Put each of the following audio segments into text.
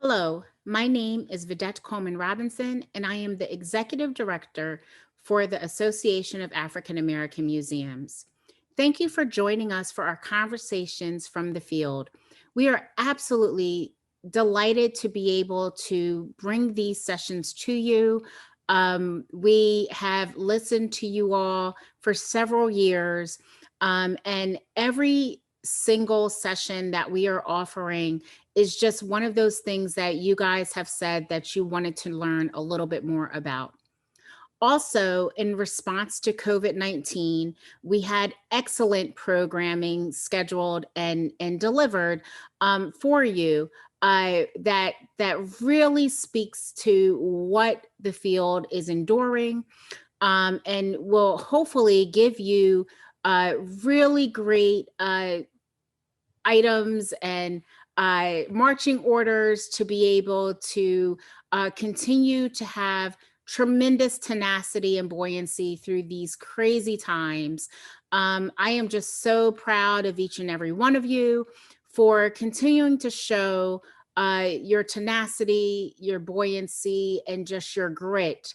Hello, my name is Vidette Coleman Robinson, and I am the Executive Director for the Association of African American Museums. Thank you for joining us for our conversations from the field. We are absolutely delighted to be able to bring these sessions to you. We have listened to you all for several years, and every single session that we are offering is just one of those things that you guys have said that you wanted to learn a little bit more about. Also, in response to COVID-19, we had excellent programming scheduled and delivered for you that really speaks to what the field is enduring, and will hopefully give you really great items and marching orders to be able to continue to have tremendous tenacity and buoyancy through these crazy times. I am just so proud of each and every one of you for continuing to show your tenacity, your buoyancy, and just your grit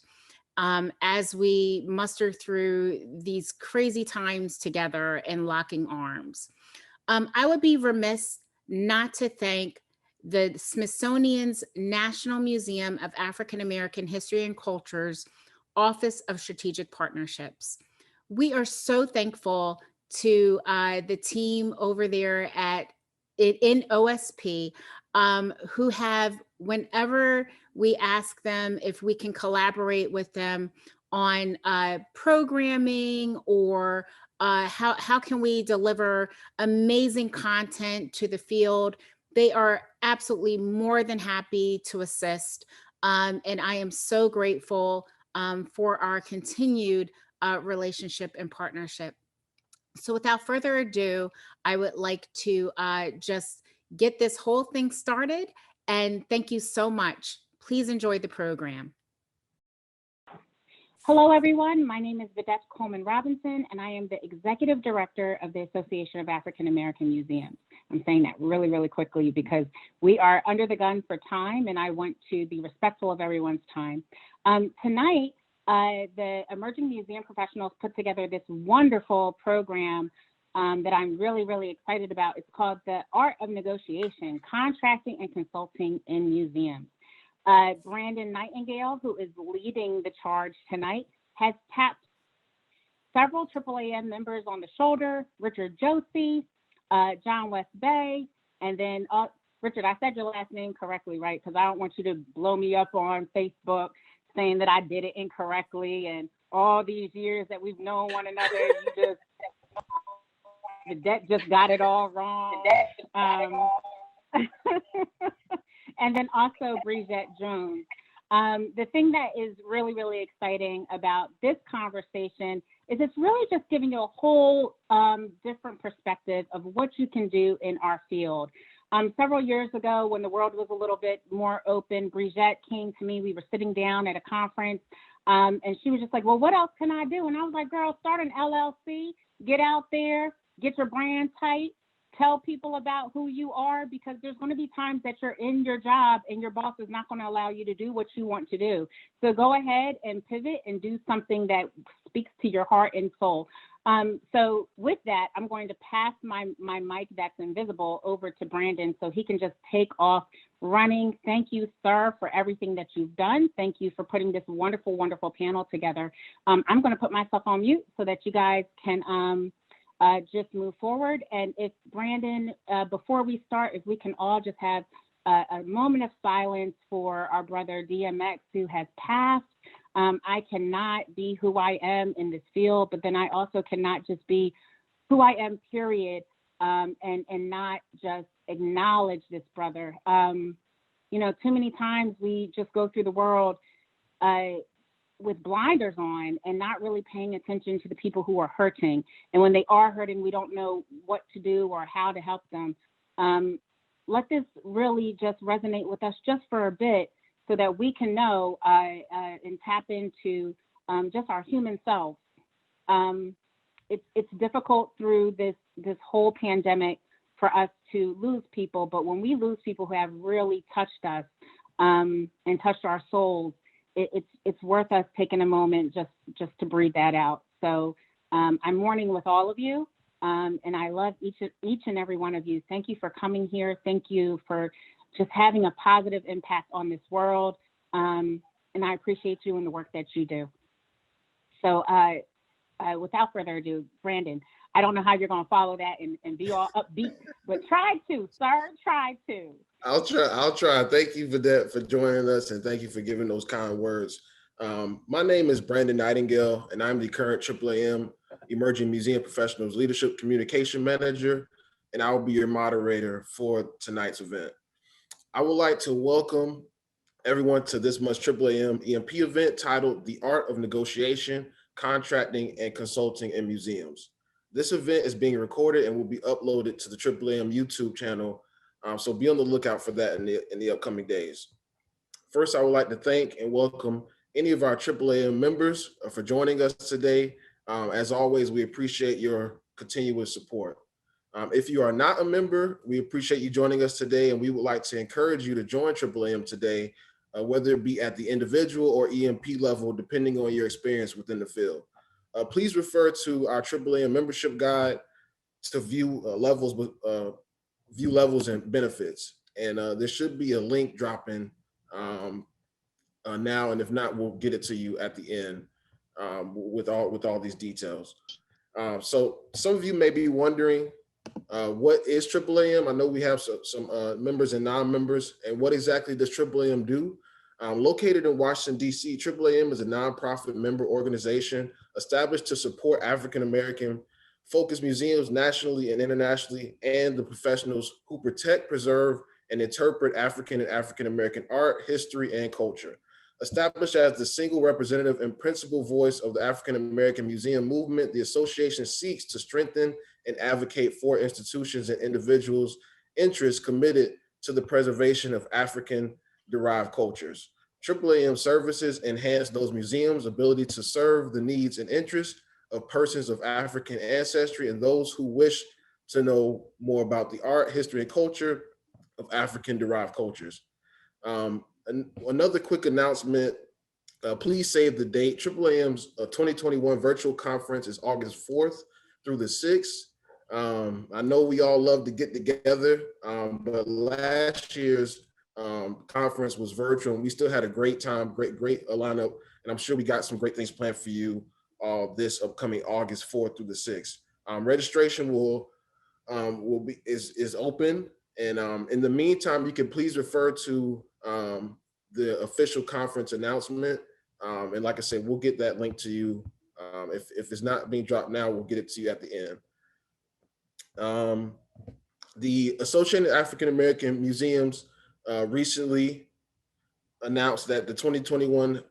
as we muster through these crazy times together and locking arms. I would be remiss not to thank the Smithsonian's National Museum of African American History and Culture's Office of Strategic Partnerships. We are so thankful to the team over there in OSP, who have, whenever we ask them if we can collaborate with them on programming or how can we deliver amazing content to the field, they are absolutely more than happy to assist. And I am so grateful for our continued relationship and partnership. So without further ado, I would like to just get this whole thing started. And thank you so much. Please enjoy the program. Hello, everyone. My name is Vidette Coleman Robinson, and I am the Executive Director of the Association of African American Museums. I'm saying that really, really quickly because we are under the gun for time, and I want to be respectful of everyone's time. Tonight, the Emerging Museum Professionals put together this wonderful program that I'm really, really excited about. It's called The Art of Negotiation, Contracting and Consulting in Museums. Brandon Nightingale, who is leading the charge tonight, has tapped several AAAM members on the shoulder, Richard Josie, John West Bay, and then, Richard, I said your last name correctly, right? Because I don't want you to blow me up on Facebook saying that I did it incorrectly, and all these years that we've known one another, Vidette just got it all wrong. And then also Bridget Jones. The thing that is really, really exciting about this conversation is it's really just giving you a whole different perspective of what you can do in our field. Several years ago, when the world was a little bit more open, Bridget came to me. We were sitting down at a conference, and she was just like, well, what else can I do? And I was like, girl, start an LLC, get out there, get your brand tight, tell people about who you are, because there's going to be times that you're in your job and your boss is not going to allow you to do what you want to do. So go ahead and pivot and do something that speaks to your heart and soul. So with that, I'm going to pass my mic that's invisible over to Brandon so he can just take off running. Thank you, sir, for everything that you've done. Thank you for putting this wonderful, wonderful panel together. I'm going to put myself on mute so that you guys can just move forward. And if Brandon, before we start, if we can all just have a moment of silence for our brother DMX who has passed. I cannot be who I am in this field, but then I also cannot just be who I am, period, and not just acknowledge this brother. You know, too many times we just go through the world with blinders on and not really paying attention to the people who are hurting. And when they are hurting, we don't know what to do or how to help them. Let this really just resonate with us just for a bit so that we can know and tap into just our human selves. It's difficult through this whole pandemic for us to lose people, but when we lose people who have really touched us, and touched our souls, it's worth us taking a moment just to breathe that out. So I'm mourning with all of you, and I love each and every one of you. Thank you for coming here. Thank you for just having a positive impact on this world, and I appreciate you and the work that you do. So without further ado, Brandon, I don't know how you're going to follow that and be all upbeat, but try to, sir, try to. I'll try. Thank you for joining us, and thank you for giving those kind words. My name is Brandon Nightingale, and I'm the current AAAM Emerging Museum Professionals Leadership Communication Manager, and I will be your moderator for tonight's event. I would like to welcome everyone to this month's AAAM EMP event titled The Art of Negotiation, Contracting, and Consulting in Museums. This event is being recorded and will be uploaded to the AAAM YouTube channel, so be on the lookout for that in the upcoming days. First, I would like to thank and welcome any of our AAAM members for joining us today. As always, we appreciate your continuous support. If you are not a member, we appreciate you joining us today, and we would like to encourage you to join AAAM today, whether it be at the individual or EMP level, depending on your experience within the field. Please refer to our AAAM membership guide to view levels and benefits. And there should be a link dropping now, and if not, we'll get it to you at the end with all these details. So some of you may be wondering, what is AAAM? I know we have some members and non-members, and what exactly does AAAM do? Located in Washington, D.C., AAAM is a nonprofit member organization established to support African-American focused museums nationally and internationally, and the professionals who protect, preserve, and interpret African and African-American art, history, and culture. Established as the single representative and principal voice of the African-American museum movement, the association seeks to strengthen and advocate for institutions and individuals' interests committed to the preservation of African-derived cultures. AAAM services enhance those museums' ability to serve the needs and interests of persons of African ancestry and those who wish to know more about the art, history, and culture of African-derived cultures. Another quick announcement, please save the date. AAAM's 2021 virtual conference is August 4th through the 6th. I know we all love to get together, but last year's conference was virtual, and we still had a great time, great lineup, and I'm sure we got some great things planned for you this upcoming August 4th through the 6th. Registration is open, and in the meantime, you can please refer to the official conference announcement, and like I said, we'll get that link to you. If it's not being dropped now, we'll get it to you at the end. The Associated African American Museums recently announced that the 2021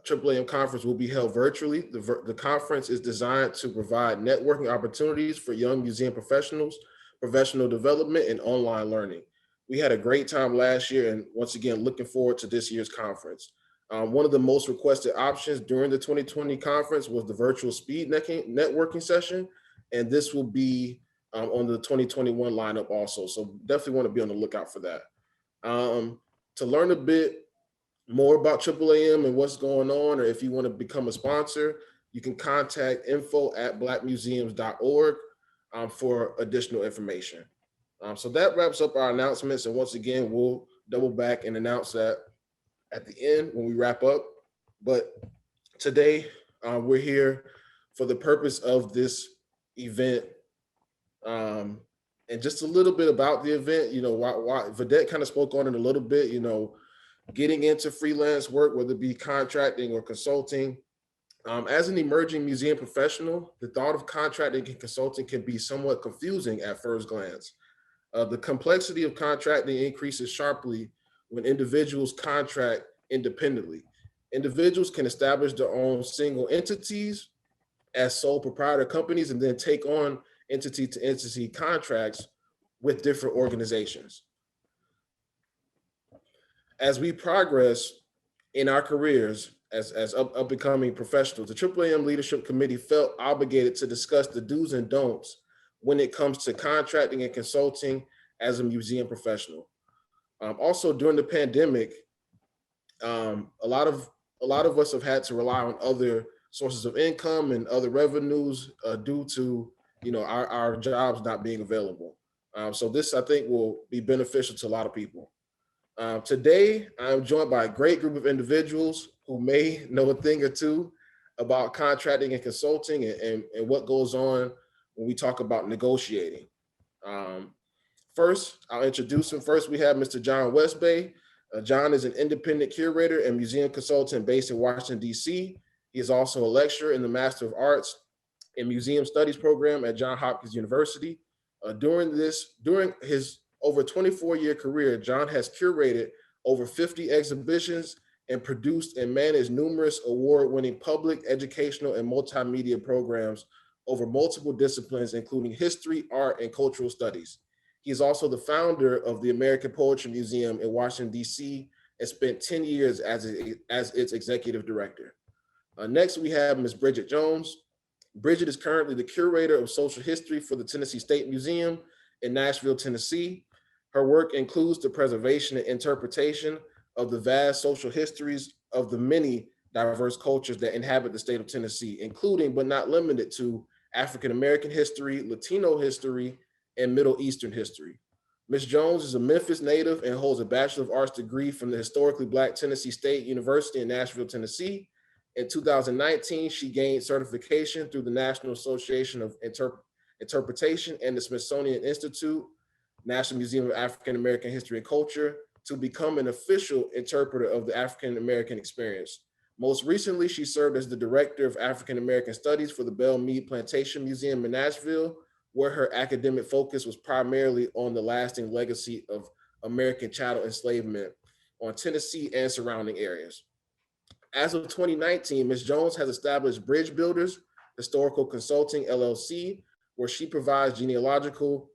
AAAM conference will be held virtually. The conference is designed to provide networking opportunities for young museum professionals, professional development, and online learning. We had a great time last year, and once again, looking forward to this year's conference. One of the most requested options during the 2020 conference was the virtual speed networking session, and this will be on the 2021 lineup also. So definitely want to be on the lookout for that. To learn a bit more about AAAM and what's going on, or if you want to become a sponsor, you can contact info@blackmuseums.org for additional information. So that wraps up our announcements. And once again, we'll double back and announce that at the end when we wrap up. But today we're here for the purpose of this event. And just a little bit about the event, why Vedette kind of spoke on it a little bit, getting into freelance work, whether it be contracting or consulting. As an emerging museum professional, the thought of contracting and consulting can be somewhat confusing at first glance. The complexity of contracting increases sharply when individuals contract independently. Individuals can establish their own single entities as sole proprietor companies and then take on entity-to-entity contracts with different organizations. As we progress in our careers as up-and-coming professionals, the AAAM Leadership Committee felt obligated to discuss the do's and don'ts when it comes to contracting and consulting as a museum professional. Also, during the pandemic, A lot of us have had to rely on other sources of income and other revenues due to our jobs not being available. So this, I think, will be beneficial to a lot of people. Today, I'm joined by a great group of individuals who may know a thing or two about contracting and consulting and what goes on when we talk about negotiating. Um, First, I'll introduce him. First, we have Mr. John Westbay. John is an independent curator and museum consultant based in Washington, D.C. He is also a lecturer in the Master of Arts in Museum Studies program at Johns Hopkins University. During his over 24-year career, John has curated over 50 exhibitions and produced and managed numerous award-winning public, educational, and multimedia programs over multiple disciplines, including history, art, and cultural studies. He is also the founder of the American Poetry Museum in Washington, D.C., and spent 10 years as its executive director. Next, we have Ms. Bridget Jones. Bridget is currently the curator of social history for the Tennessee State Museum in Nashville, Tennessee. Her work includes the preservation and interpretation of the vast social histories of the many diverse cultures that inhabit the state of Tennessee, including but not limited to African American history, Latino history, and Middle Eastern history. Ms. Jones is a Memphis native and holds a Bachelor of Arts degree from the historically Black Tennessee State University in Nashville, Tennessee. In 2019, she gained certification through the National Association of Interpretation and the Smithsonian Institute, National Museum of African American History and Culture, to become an official interpreter of the African American experience. Most recently, she served as the Director of African American Studies for the Belle Meade Plantation Museum in Nashville, where her academic focus was primarily on the lasting legacy of American chattel enslavement on Tennessee and surrounding areas. As of 2019, Ms. Jones has established Bridge Builders Historical Consulting, LLC, where she provides genealogical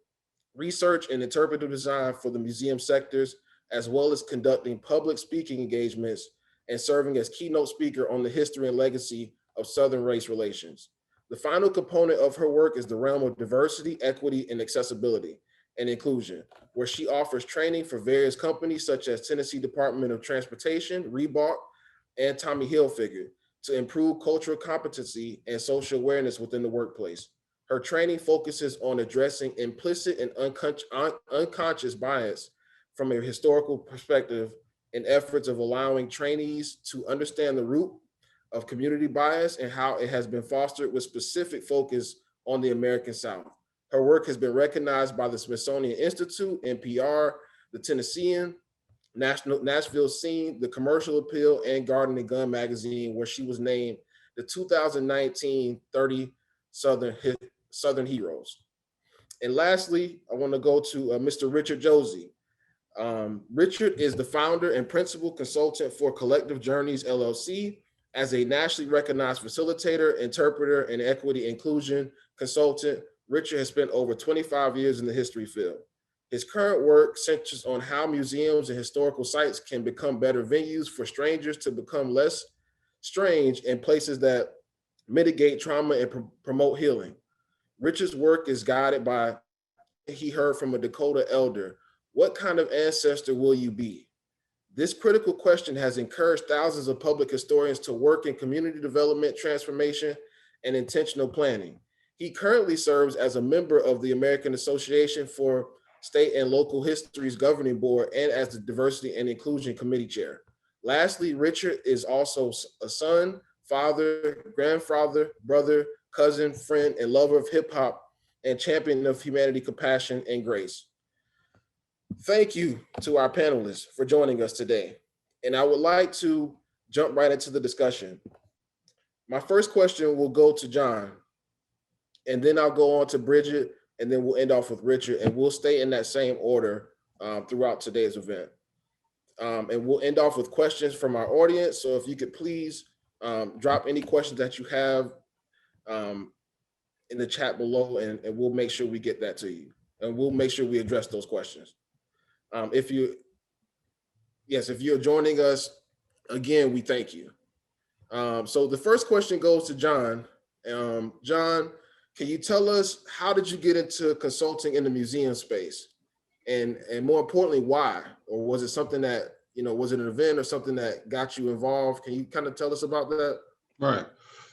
research and interpretive design for the museum sectors, as well as conducting public speaking engagements and serving as keynote speaker on the history and legacy of Southern race relations. The final component of her work is the realm of diversity, equity, and accessibility and inclusion, where she offers training for various companies such as Tennessee Department of Transportation, Reebok, and Tommy Hilfiger to improve cultural competency and social awareness within the workplace. Her training focuses on addressing implicit and unconscious bias from a historical perspective in efforts of allowing trainees to understand the root of community bias and how it has been fostered with specific focus on the American South. Her work has been recognized by the Smithsonian Institute, NPR, the Tennessean, Nashville Scene, the Commercial Appeal, and Garden and Gun magazine, where she was named the 2019 30 Southern Heroes. And lastly, I want to go to Mr. Richard Josie. Richard is the founder and principal consultant for Collective Journeys, LLC. As a nationally recognized facilitator, interpreter, and equity inclusion consultant, Richard has spent over 25 years in the history field. His current work centers on how museums and historical sites can become better venues for strangers to become less strange and places that mitigate trauma and promote healing. Richard's work is guided by he heard from a Dakota elder. What kind of ancestor will you be? This critical question has encouraged thousands of public historians to work in community development, transformation, and intentional planning. He currently serves as a member of the American Association for State and Local Histories Governing Board and as the Diversity and Inclusion Committee Chair. Lastly, Richard is also a son, father, grandfather, brother, cousin, friend, and lover of hip hop and champion of humanity, compassion, and grace. Thank you to our panelists for joining us today. And I would like to jump right into the discussion. My first question will go to John, and then I'll go on to Bridget, and then we'll end off with Richard, and we'll stay in that same order throughout today's event. And we'll end off with questions from our audience. So if you could please drop any questions that you have in the chat below, and we'll make sure we get that to you. And we'll make sure we address those questions. If you're joining us, again, we thank you. So the first question goes to John. John, can you tell us, how did you get into consulting in the museum space? And more importantly, why? Or was it something that was it an event or something that got you involved? Can you kind of tell us about that? Right.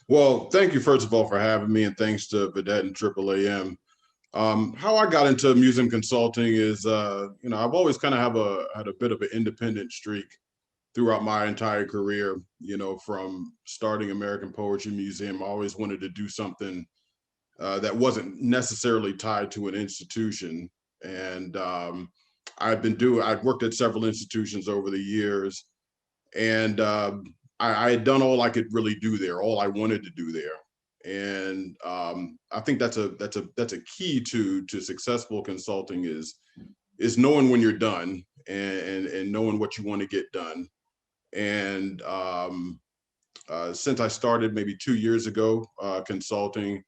Well, thank you, first of all, for having me, and thanks to Vedette and AAAM. How I got into museum consulting is, I've always kind of had a bit of an independent streak throughout my entire career. From starting American Poetry Museum, I always wanted to do something that wasn't necessarily tied to an institution. And I've worked at several institutions over the years, and I had done all I could really do there, all I wanted to do there. And I think that's a key to successful consulting is knowing when you're done, and knowing what you want to get done. And since I started maybe 2 years ago consulting,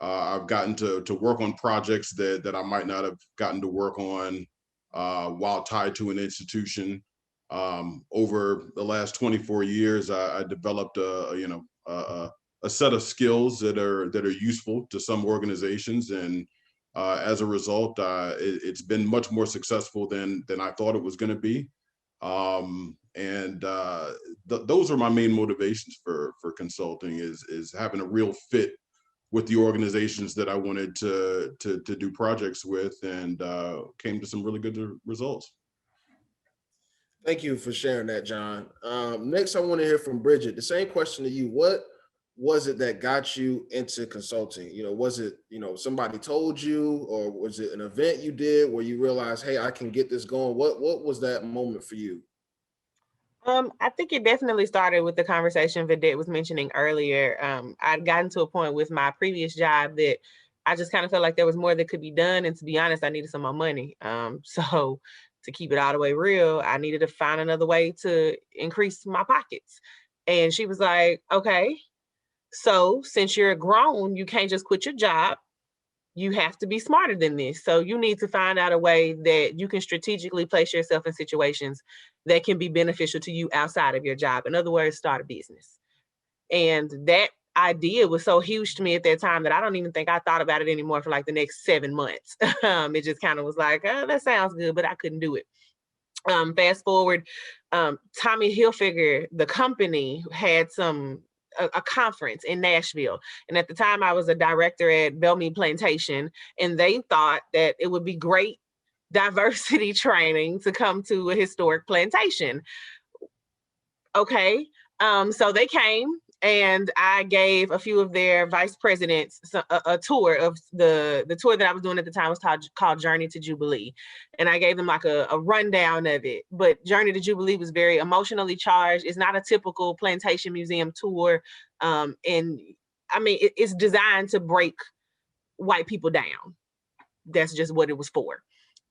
I've gotten to work on projects that I might not have gotten to work on while tied to an institution. Over the last 24 years, I developed a set of skills that are useful to some organizations, and as a result, it's been much more successful than I thought it was going to be. Those are my main motivations for consulting, is having a real fit with the organizations that I wanted to do projects with, and came to some really good results. Thank you for sharing that, John. Next, I want to hear from Bridget. The same question to you. What was it that got you into consulting? Was it, somebody told you, or was it an event you did where you realized, hey, I can get this going? What was that moment for you? I think it definitely started with the conversation Vedette was mentioning earlier. I'd gotten to a point with my previous job that I just kind of felt like there was more that could be done. And to be honest, I needed some more money. So to keep it all the way real, I needed to find another way to increase my pockets. And she was like, okay, so since you're grown, you can't just quit your job. You have to be smarter than this. So you need to find out a way that you can strategically place yourself in situations that can be beneficial to you outside of your job. In other words, start a business. And that idea was so huge to me at that time that I don't even think I thought about it anymore for like the next 7 months. It just kind of was like, oh, that sounds good, but I couldn't do it. Fast forward, Tommy Hilfiger, the company, had a conference in Nashville. And at the time I was a director at Belmead Plantation, and they thought that it would be great diversity training to come to a historic plantation. Okay. So they came, and I gave a few of their vice presidents a tour of the tour that I was doing at the time was called Journey to Jubilee. And I gave them like a rundown of it. But Journey to Jubilee was very emotionally charged. It's not a typical plantation museum tour. And I mean, it's designed to break white people down. That's just what it was for.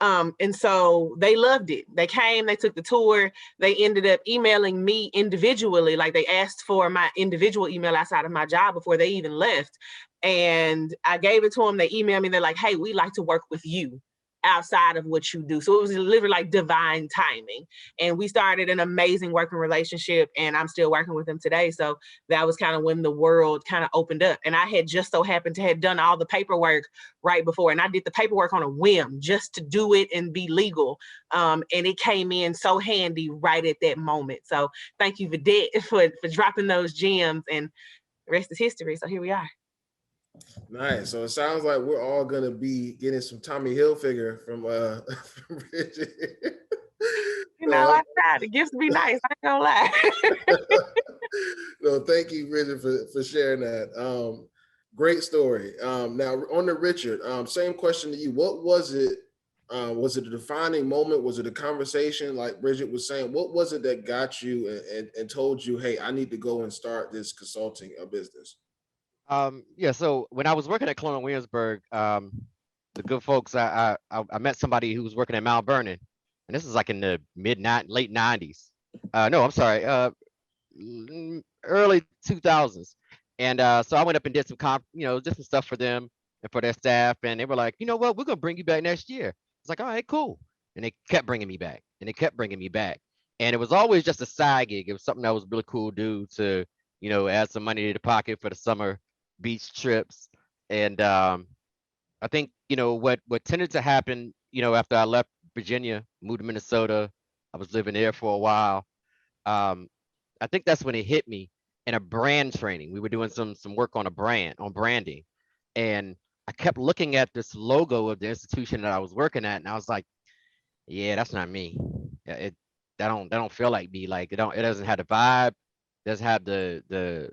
And so they loved it. They came, they took the tour. They ended up emailing me individually. Like, they asked for my individual email outside of my job before they even left. And I gave it to them. They emailed me. They're like, hey, we'd like to work with you outside of what you do. So it was literally like divine timing. And we started an amazing working relationship, and I'm still working with them today. So that was kind of when the world kind of opened up. And I had just so happened to have done all the paperwork right before. And I did the paperwork on a whim just to do it and be legal. And it came in so handy right at that moment. So thank you, Vedette, for dropping those gems, and the rest is history. So here we are. Nice. So it sounds like we're all gonna be getting some Tommy Hilfiger from from Bridget. I tried. It gets to be nice. I ain't gonna lie. No, thank you, Bridget, for sharing that. Great story. Now on to Richard. Same question to you. What was it? Was it a defining moment? Was it a conversation like Bridget was saying? What was it that got you and told you, hey, I need to go and start this consulting business? Yeah, so when I was working at Colonial Williamsburg, the good folks, I met somebody who was working at Mount Vernon, and this is like in the late 90s. No, I'm sorry, early 2000s. And so I went up and did did some stuff for them and for their staff, and they were like, you know what, we're gonna bring you back next year. It's like, all right, cool. And they kept bringing me back, and they kept bringing me back, and it was always just a side gig. It was something that was really cool to do to add some money to the pocket for the summer beach trips. And I think what tended to happen after I left Virginia, moved to Minnesota, I was living there for a while. Um, I think that's when it hit me in a brand training. We were doing some work on on branding, and I kept looking at this logo of the institution that I was working at, and I was like, yeah, that's not me. Yeah, that don't feel like me. Like it doesn't have the vibe, doesn't have the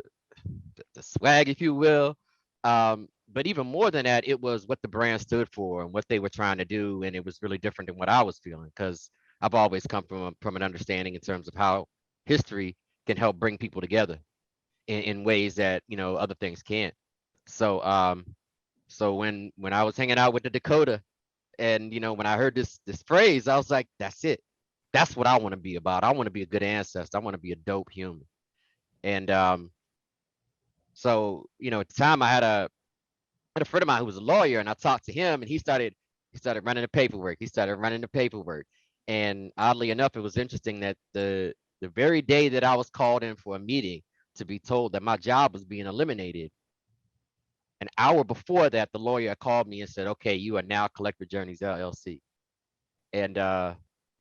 swag, if you will. But even more than that, it was what the brand stood for and what they were trying to do, and it was really different than what I was feeling because I've always come from an understanding in terms of how history can help bring people together in ways that other things can't. So so when I was hanging out with the Dakota, and when I heard this phrase, I was like, that's it. That's what I want to be about. I want to be a good ancestor. I want to be a dope human. And so at the time I had a friend of mine who was a lawyer, and I talked to him, and he started running the paperwork. He started running the paperwork, and oddly enough, it was interesting that the very day that I was called in for a meeting to be told that my job was being eliminated, an hour before that, the lawyer called me and said, "Okay, you are now Collector Journeys LLC." And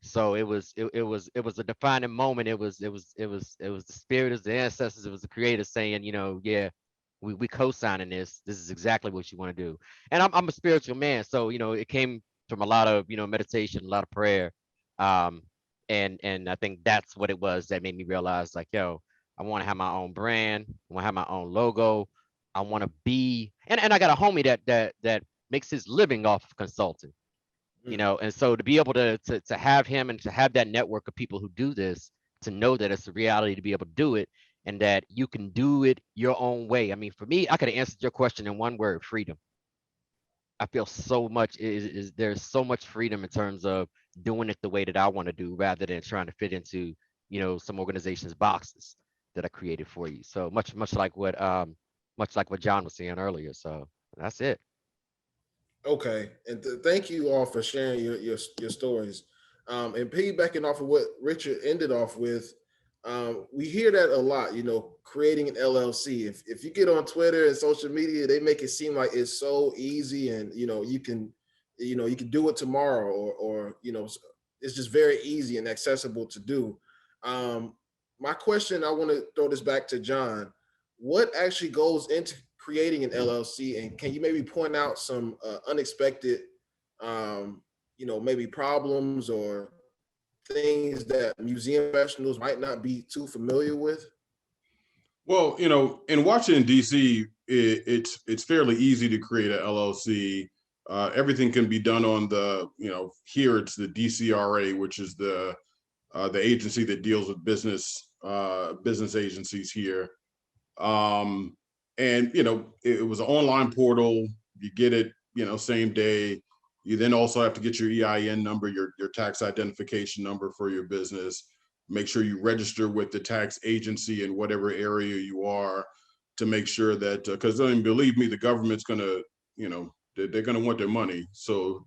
so it was a defining moment. It was the spirit of the ancestors. It was the creator saying, yeah, we co-signing this. This is exactly what you want to do. And I'm a spiritual man, so it came from a lot of meditation, a lot of prayer, um, and I think that's what it was that made me realize, like, yo, I want to have my own brand. I want to have my own logo. I want to be, and I got a homie that makes his living off of consulting. And so to be able to have him and to have that network of people who do this, to know that it's a reality to be able to do it, and that you can do it your own way. I mean, for me, I could have answered your question in one word: freedom. I feel so much is there's so much freedom in terms of doing it the way that I want to do, rather than trying to fit into some organizations boxes that I created for you. So much like what John was saying earlier. So that's it. Okay, and thank you all for sharing your stories. And piggybacking off of what Richard ended off with, we hear that a lot. Creating an LLC. If you get on Twitter and social media, they make it seem like it's so easy, and you can do it tomorrow, or it's just very easy and accessible to do. My question, I want to throw this back to John. What actually goes into creating an LLC, and can you maybe point out some unexpected, maybe problems or things that museum professionals might not be too familiar with? Well, in Washington D.C., it's fairly easy to create an LLC. Everything can be done on here it's the DCRA, which is the agency that deals with business agencies here. And it was an online portal. You get it, same day. You then also have to get your EIN number, your tax identification number for your business. Make sure you register with the tax agency in whatever area you are, to make sure that, because I mean, believe me, the government's gonna, they're gonna want their money. So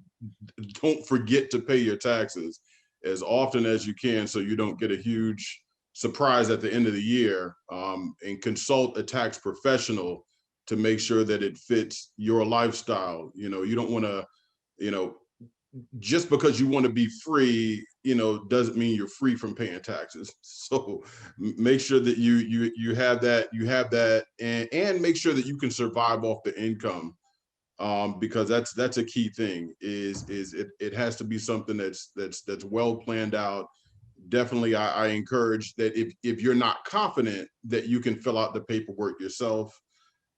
don't forget to pay your taxes as often as you can, so you don't get a huge surprise at the end of the year. And consult a tax professional to make sure that it fits your lifestyle. You don't want to, just because you want to be free, doesn't mean you're free from paying taxes. So make sure that you have that, and make sure that you can survive off the income. Because that's a key thing. Is it has to be something that's well planned out. Definitely, I encourage that if you're not confident that you can fill out the paperwork yourself.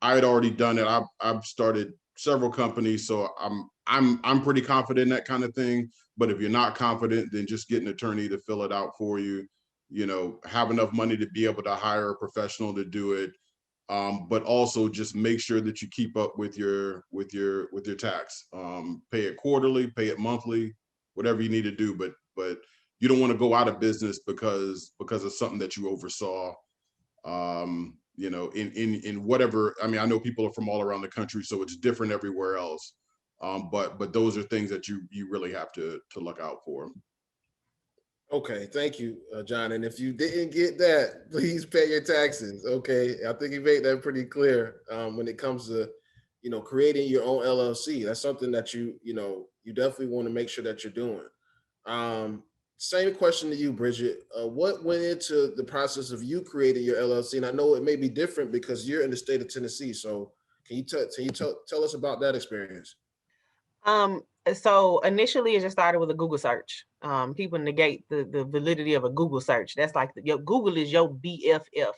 I had already done it. I've started several companies, so I'm pretty confident in that kind of thing. But if you're not confident, then just get an attorney to fill it out for you. Have enough money to be able to hire a professional to do it. But also just make sure that you keep up with your tax. Pay it quarterly, pay it monthly, whatever you need to do. But you don't want to go out of business because of something that you oversaw. In whatever. I mean, I know people are from all around the country, so it's different everywhere else. But those are things that you really have to look out for. Okay, thank you, John. And if you didn't get that, please pay your taxes. Okay, I think you made that pretty clear. When it comes to, creating your own LLC, that's something that you definitely want to make sure that you're doing. Same question to you, Bridget. What went into the process of you creating your LLC? And I know it may be different because you're in the state of Tennessee. So can you tell us about that experience? So initially it just started with a Google search. People negate the validity of a Google search. That's like your Google is your BFF.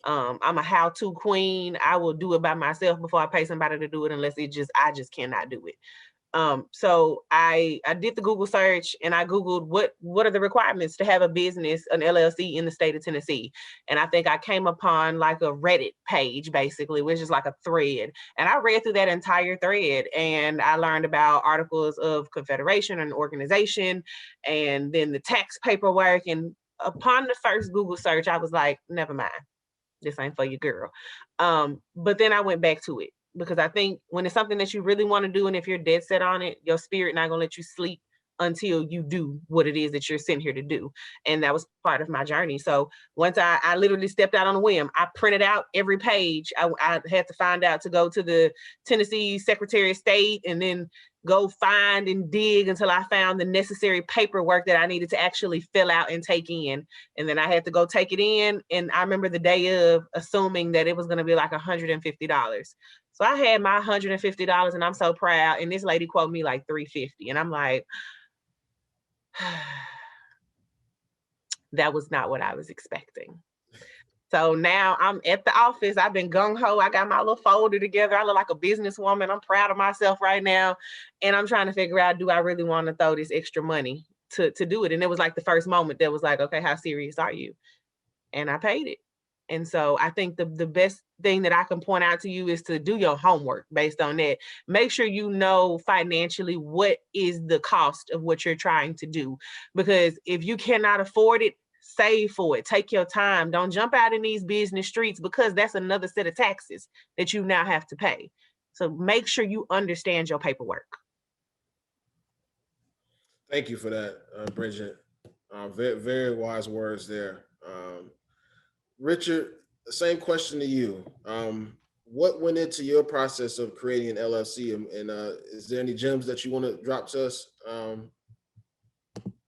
I'm a how-to queen. I will do it by myself before I pay somebody to do it, unless I just cannot do it. So I did the Google search and I Googled what are the requirements to have a business, an LLC in the state of Tennessee. And I think I came upon like a Reddit page, basically, which is like a thread. And I read through that entire thread and I learned about articles of confederation and organization and then the tax paperwork. And upon the first Google search, I was like, never mind, this ain't for you, girl. But then I went back to it, because I think when it's something that you really want to do, and if you're dead set on it, your spirit not gonna let you sleep until you do what it is that you're sent here to do. And that was part of my journey. So once I literally stepped out on a whim, I printed out every page. I had to find out to go to the Tennessee Secretary of State and then go find and dig until I found the necessary paperwork that I needed to actually fill out and take in. And then I had to go take it in. And I remember the day of assuming that it was going to be like $150. So I had my $150 and I'm so proud. And this lady quoted me like $350. And I'm like, that was not what I was expecting. So now I'm at the office. I've been gung-ho. I got my little folder together. I look like a businesswoman. I'm proud of myself right now. And I'm trying to figure out, do I really want to throw this extra money to do it? And it was like the first moment that was like, okay, how serious are you? And I paid it. And so I think the best thing that I can point out to you is to do your homework based on that. Make sure you know financially what is the cost of what you're trying to do. Because if you cannot afford it, save for it. Take your time. Don't jump out in these business streets, because that's another set of taxes that you now have to pay. So make sure you understand your paperwork. Thank you for that, Bridget. Very, very wise words there. Richard, the same question to you. What went into your process of creating an LLC, and is there any gems that you want to drop to us?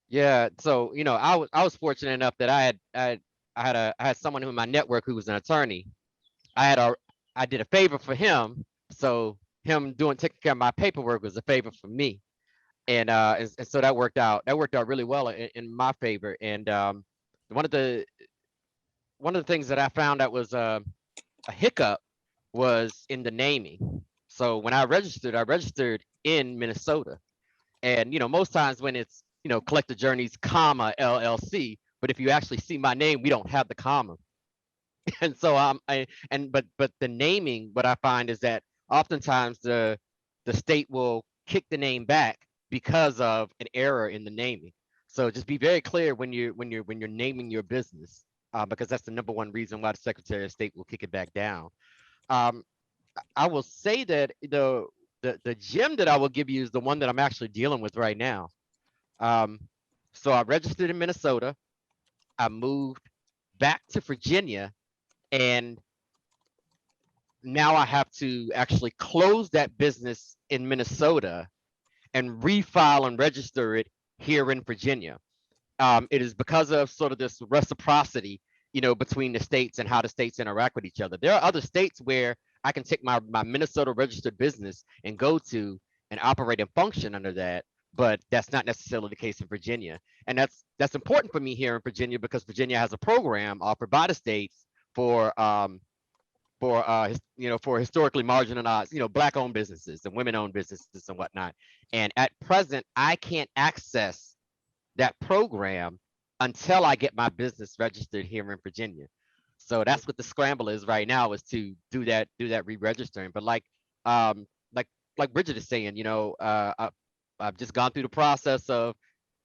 Yeah, so I was fortunate enough that I had someone in my network who was an attorney. I did a favor for him, so him taking care of my paperwork was a favor for me, and so that worked out. That worked out really well in my favor. And one of the things that I found that was a hiccup was in the naming. So when I registered in Minnesota. And most times when it's Collector Journeys, comma LLC, but if you actually see my name, we don't have the comma. And so but the naming, what I find is that oftentimes the state will kick the name back because of an error in the naming. So just be very clear when you're naming your business, because that's the number one reason why the Secretary of State will kick it back down. I will say that the gem that I will give you is the one that I'm actually dealing with right now. So I registered in Minnesota. I moved back to Virginia, and now I have to actually close that business in Minnesota and refile and register it here in Virginia. It is because of sort of this reciprocity, between the states and how the states interact with each other. There are other states where I can take my Minnesota registered business and go to and operate and function under that, but that's not necessarily the case in Virginia. And that's important for me here in Virginia, because Virginia has a program offered by the states for historically marginalized, Black-owned businesses and women-owned businesses and whatnot. And at present, I can't access that program until I get my business registered here in Virginia. So that's what the scramble is right now, is to do that re-registering. But like Bridget is saying, I've just gone through the process of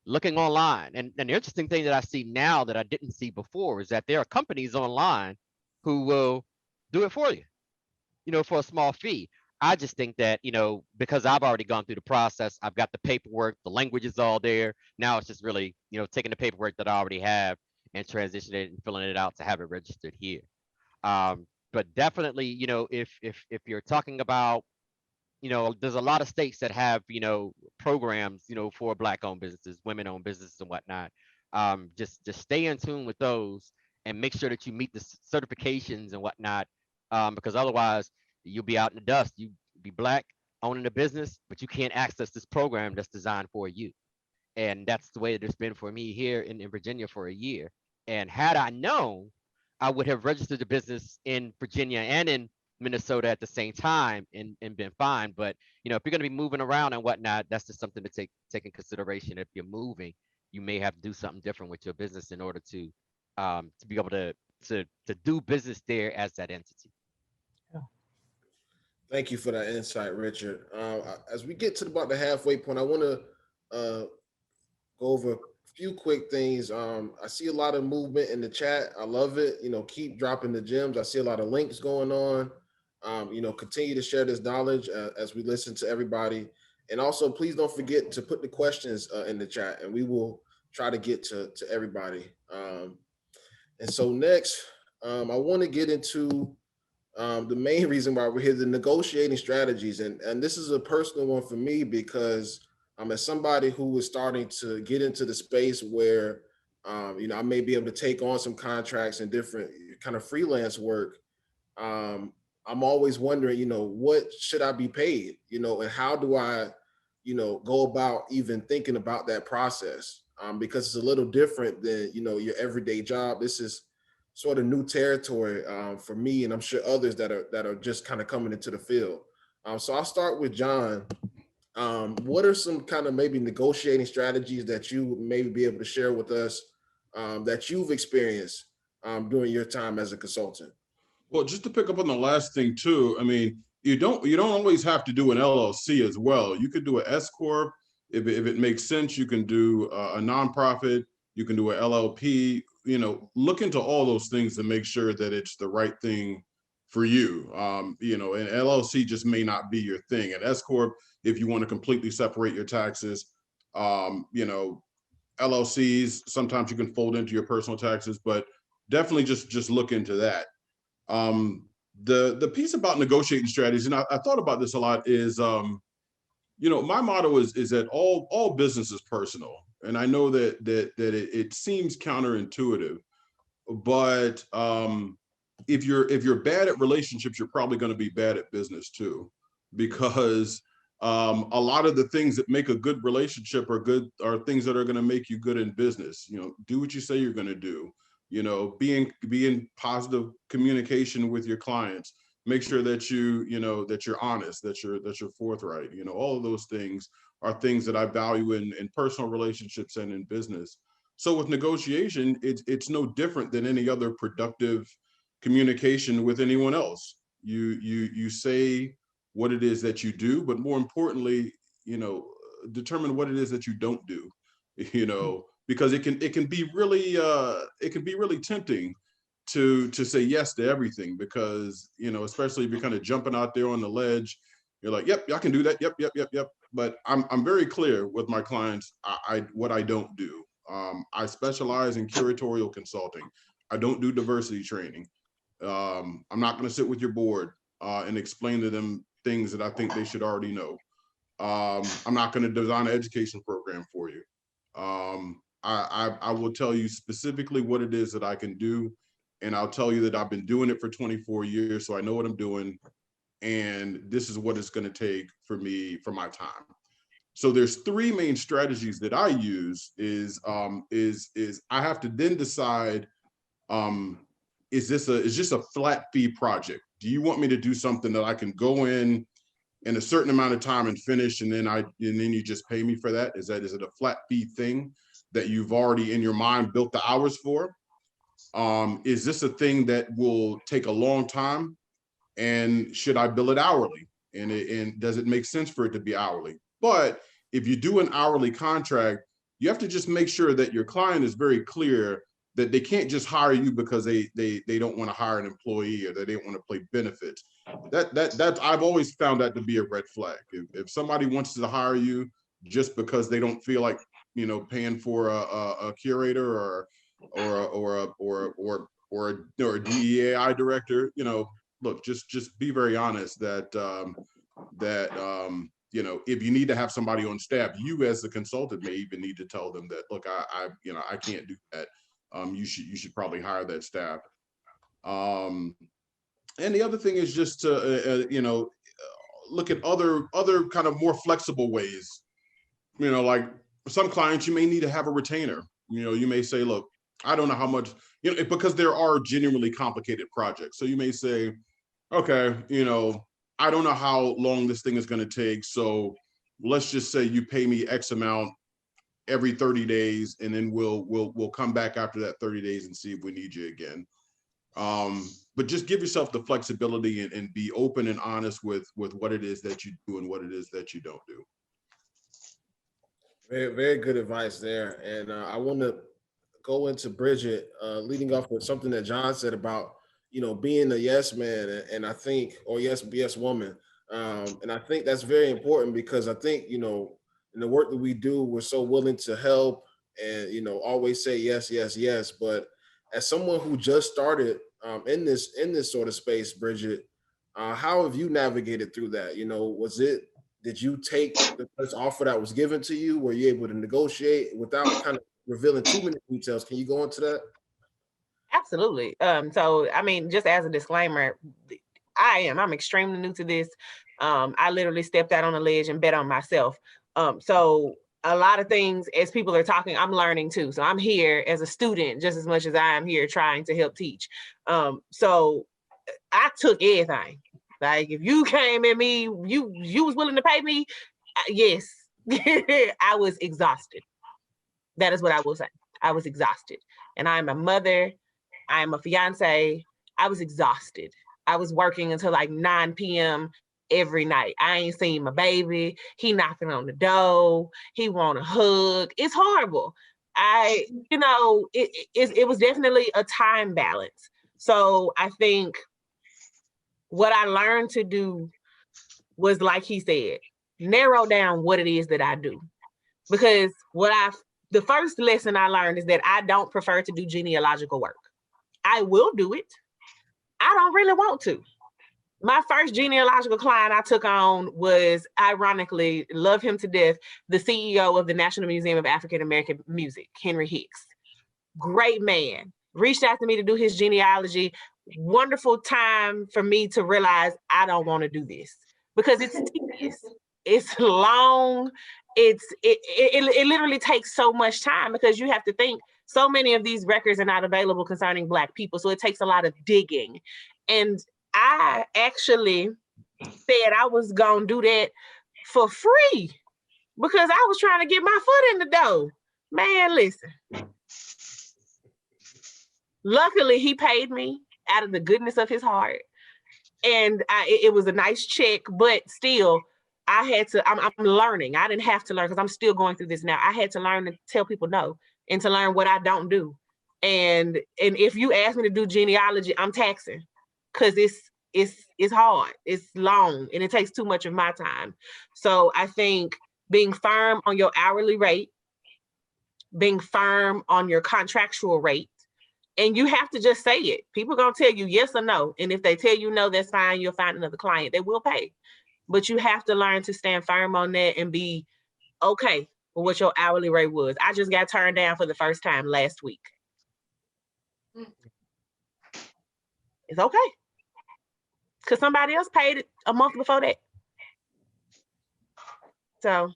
looking online. And the interesting thing that I see now that I didn't see before is that there are companies online who will do it for you, for a small fee. I just think that, because I've already gone through the process, I've got the paperwork, the language is all there. Now it's just really, taking the paperwork that I already have and transitioning it and filling it out to have it registered here. But definitely, if you're talking about there's a lot of states that have, programs, for Black-owned businesses, women-owned businesses and whatnot. Just stay in tune with those and make sure that you meet the certifications and whatnot, because otherwise you'll be out in the dust. You be Black owning a business, but you can't access this program that's designed for you. And that's the way that it's been for me here in Virginia for a year. And had I known, I would have registered the business in Virginia and in Minnesota at the same time and been fine. But if you're going to be moving around and whatnot, that's just something to take in consideration. If you're moving, you may have to do something different with your business in order to be able to do business there as that entity. Thank you for that insight, Richard. As we get to about the halfway point, I want to go over a few quick things. I see a lot of movement in the chat. I love it. Keep dropping the gems. I see a lot of links going on. Continue to share this knowledge as we listen to everybody. And also, please don't forget to put the questions in the chat, and we will try to get to everybody. And so next, I want to get into the main reason why we're here, the negotiating strategies. And this is a personal one for me because as somebody who is starting to get into the space where, I may be able to take on some contracts and different kind of freelance work. I'm always wondering, what should I be paid, and how do I, go about even thinking about that process? Because it's a little different than, your everyday job. This is sort of new territory for me, and I'm sure others that are just kind of coming into the field. So I'll start with John. What are some kind of maybe negotiating strategies that you maybe be able to share with us that you've experienced during your time as a consultant? Well, just to pick up on the last thing too, I mean, you don't always have to do an LLC as well. You could do an S corp if it makes sense. You can do a nonprofit. You can do an LLP. Look into all those things to make sure that it's the right thing for you. An LLC just may not be your thing. An S corp, if you want to completely separate your taxes, LLCs sometimes you can fold into your personal taxes, but definitely just look into that. The piece about negotiating strategies, and I thought about this a lot, is my motto is that all business is personal. And I know that it seems counterintuitive, but if you're bad at relationships, you're probably going to be bad at business too, because a lot of the things that make a good relationship are things that are going to make you good in business. Do what you say you're going to do. Be in positive communication with your clients. Make sure that that you're honest, that you're forthright. All of those things are things that I value in personal relationships and in business. So with negotiation, it's no different than any other productive communication with anyone else. You say what it is that you do, but more importantly, determine what it is that you don't do. Because it can be really tempting to say yes to everything, because especially if you're kind of jumping out there on the ledge, you're like, yep, I can do that, yep. But I'm very clear with my clients what I don't do. I specialize in curatorial consulting. I don't do diversity training. I'm not going to sit with your board and explain to them things that I think they should already know. I'm not going to design an education program for you. I will tell you specifically what it is that I can do, and I'll tell you that I've been doing it for 24 years, so I know what I'm doing, and this is what it's going to take for me for my time. So there's three main strategies that I use. Is I have to then decide, is this a flat fee project? Do you want me to do something that I can go in a certain amount of time and finish, and then you just pay me for that? Is it a flat fee thing that you've already in your mind built the hours for? Is this a thing that will take a long time, and should I bill it hourly? And does it make sense for it to be hourly? But if you do an hourly contract, you have to just make sure that your client is very clear that they can't just hire you because they don't want to hire an employee, or they don't want to play benefits. That I've always found that to be a red flag. If somebody wants to hire you just because they don't feel like paying for a curator or a DEAI director, look, just be very honest that that, you know, if you need to have somebody on staff, you as the consultant may even need to tell them that, look, you know, I can't do that. You should probably hire that staff. And the other thing is just to, you know, look at other kind of more flexible ways. You know, like for some clients, you may need to have a retainer. You know, you may say, look, I don't know how much, you know, because there are genuinely complicated projects. So you may say, okay, you know, I don't know how long this thing is going to take. So let's just say you pay me X amount every 30 days, and then we'll come back after that 30 days and see if we need you again. But just give yourself the flexibility and be open and honest with what it is that you do and what it is that you don't do. Very, very good advice there. And I want to go into Bridget, leading off with something that John said about, you know, being a yes man, and I think, or yes woman. And I think that's very important because I think, you know, in the work that we do, we're so willing to help and, you know, always say yes, yes, yes. But as someone who just started in this sort of space, Bridget, how have you navigated through that? You know, did you take the first offer that was given to you? Were you able to negotiate without kind of revealing too many details? Can you go into that? Absolutely. So I mean, just as a disclaimer, I'm extremely new to this. I literally stepped out on a ledge and bet on myself. So a lot of things, as people are talking, I'm learning too. So I'm here as a student just as much as I am here trying to help teach. So I took everything. Like if you came at me, you was willing to pay me. Yes, I was exhausted. That is what I will say. I was exhausted, and I'm a mother. I'm a fiance. I was exhausted. I was working until like 9 p.m. every night. I ain't seen my baby. He knocking on the door. He want a hug. It's horrible. You know, it was definitely a time balance. So I think what I learned to do was, like he said, narrow down what it is that I do. Because the first lesson I learned is that I don't prefer to do genealogical work. I will do it. I don't really want to. My first genealogical client I took on was, ironically, love him to death, the CEO of the National Museum of African American Music, Henry Hicks. Great man. Reached out to me to do his genealogy. Wonderful time for me to realize I don't want to do this because it's tedious. It's long. It literally takes so much time because you have to think so many of these records are not available concerning Black people. So it takes a lot of digging. And I actually said I was going to do that for free because I was trying to get my foot in the door. Man, listen. Luckily, he paid me out of the goodness of his heart. And it was a nice check, but still, I'm learning. I didn't have to learn because I'm still going through this now. I had to learn to tell people no and to learn what I don't do. And if you ask me to do genealogy, I'm taxing because it's hard, it's long, and it takes too much of my time. So I think being firm on your hourly rate, being firm on your contractual rate, and you have to just say it. People are going to tell you yes or no. And if they tell you no, that's fine. You'll find another client. They will pay. But you have to learn to stand firm on that and be okay with what your hourly rate was. I just got turned down for the first time last week. It's okay. Because somebody else paid it a month before that. So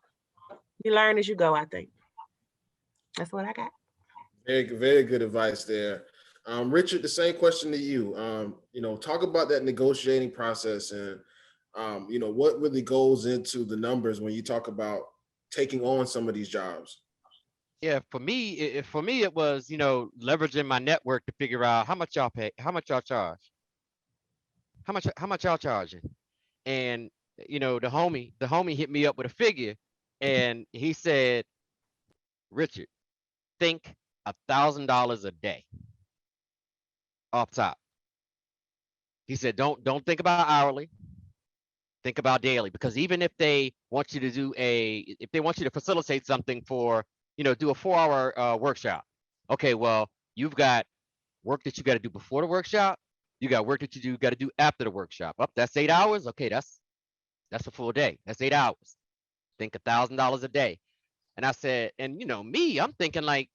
you learn as you go, I think. That's what I got. Very, very good advice there. Richard, the same question to you. You know, talk about that negotiating process and, you know, what really goes into the numbers when you talk about taking on some of these jobs. Yeah, for me, it was, you know, leveraging my network to figure out how much y'all pay, how much y'all charge, how much y'all charging, and you know, the homie hit me up with a figure, and he said, Richard, think $1,000 a day off top. He said, don't think about hourly, think about daily, because even if they want you to if they want you to facilitate something for, you know, do a 4-hour workshop. Okay, well, you've got work that you got to do before the workshop. You got work that you got to do after the workshop. That's 8 hours. Okay, that's That's a full day. That's 8 hours. Think $1,000 a day. And I said, and me, I'm thinking like,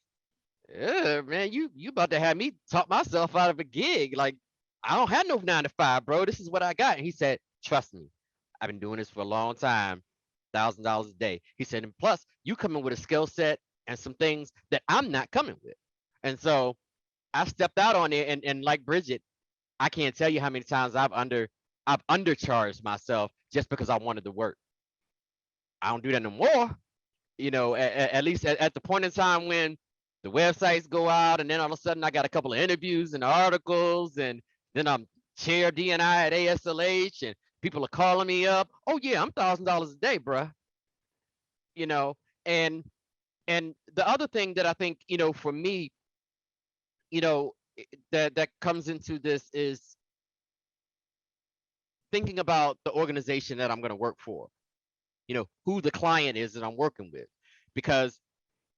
man, you about to have me talk myself out of a gig. Like, I don't have no 9 to 5, bro. This is what I got. And he said, trust me, I've been doing this for a long time. $1,000 a day. He said, and plus, you come in with a skill set and some things that I'm not coming with. And so I stepped out on it, and like Bridget, I can't tell you how many times I've undercharged myself just because I wanted to work. I don't do that no more. At least at the point in time when the websites go out, and then all of a sudden I got a couple of interviews and articles, and then I'm chair DNI at ASLH, and people are calling me up. Oh yeah, I'm $1,000 a day, bruh. And the other thing that I think, for me, that comes into this is thinking about the organization that I'm going to work for. Who the client is that I'm working with, because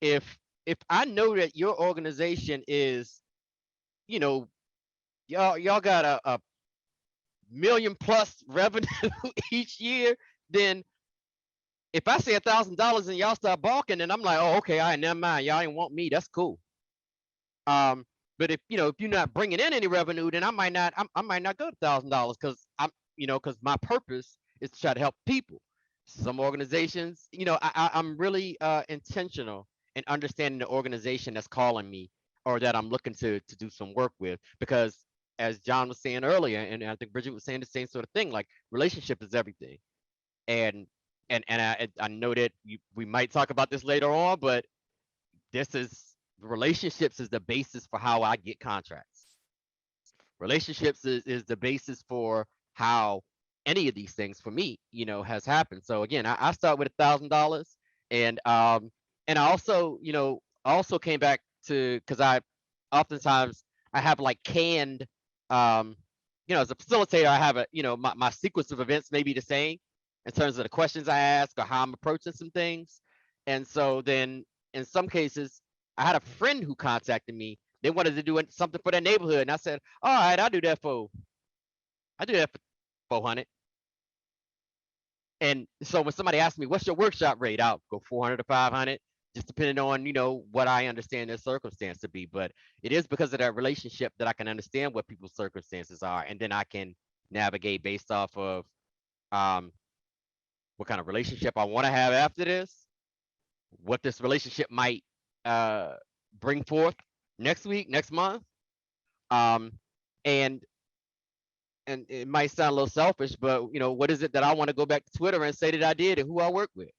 if I know that your organization is, y'all got a million plus revenue each year, then if I say $1,000 and y'all start balking, then I'm like, oh, okay, all right, never mind, y'all ain't want me, that's cool. But if you're not bringing in any revenue, then I might not go to $1,000, because because my purpose is to try to help people. Some organizations, I'm really intentional in understanding the organization that's calling me, or that I'm looking to do some work with, because as John was saying earlier, and I think Bridget was saying the same sort of thing, like, relationship is everything. And I know that we might talk about this later on, but relationships is the basis for how I get contracts. Relationships is the basis for how any of these things for me, has happened. So again, I start with $1,000, and I also came back to, because I oftentimes I have like canned, as a facilitator, I have my sequence of events may be the same in terms of the questions I ask or how I'm approaching some things. And so then in some cases, I had a friend who contacted me. They wanted to do something for their neighborhood, and I said, all right, I do that for 400. And so when somebody asks me, what's your workshop rate? I'll go 400 to 500, just depending on, what I understand their circumstance to be. But it is because of that relationship that I can understand what people's circumstances are. And then I can navigate based off of what kind of relationship I want to have after this, what this relationship might bring forth next week, next month. Um, and it might sound a little selfish, but what is it that I want to go back to Twitter and say that I did and who I work with?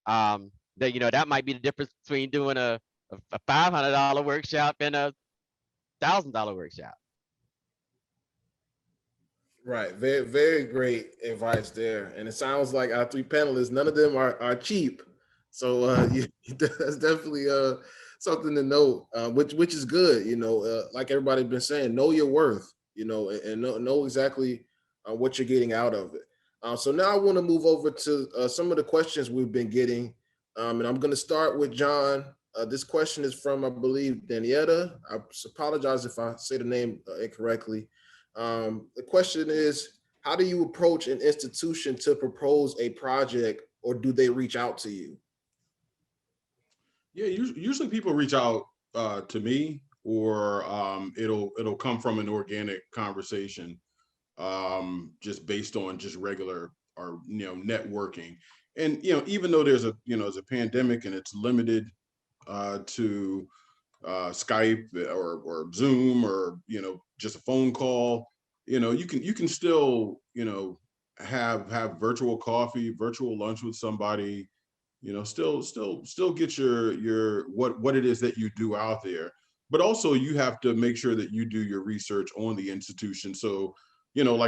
That might be the difference between doing a $500 workshop and a $1,000 workshop. Right. Very, very great advice there. And it sounds like our three panelists, none of them are cheap. So that's definitely something to know, which is good. Like everybody's been saying, know your worth, and know exactly what you're getting out of it. So now I want to move over to some of the questions we've been getting. And I'm going to start with John. This question is from, I believe, Danietta. I apologize if I say the name incorrectly. The question is, how do you approach an institution to propose a project, or do they reach out to you? Yeah, usually people reach out to me, or it'll come from an organic conversation, just based on just regular or networking. And even though there's a pandemic and it's limited to Skype or Zoom, or just a phone call, you can still have virtual coffee, virtual lunch with somebody, still get your what it is that you do out there. But also you have to make sure that you do your research on the institution. So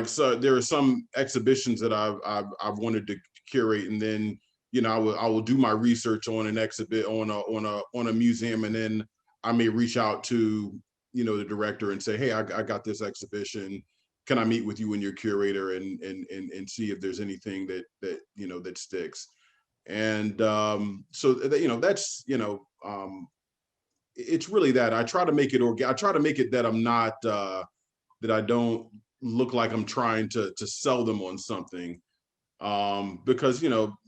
so there are some exhibitions that I've wanted to curate, and then I will do my research on an exhibit on a museum, and then I may reach out to the director and say, hey, I got this exhibition, can I meet with you and your curator and see if there's anything that sticks. And so that's it's really that I try to make it I try to make it that I'm not that I don't look like I'm trying to sell them on something, because,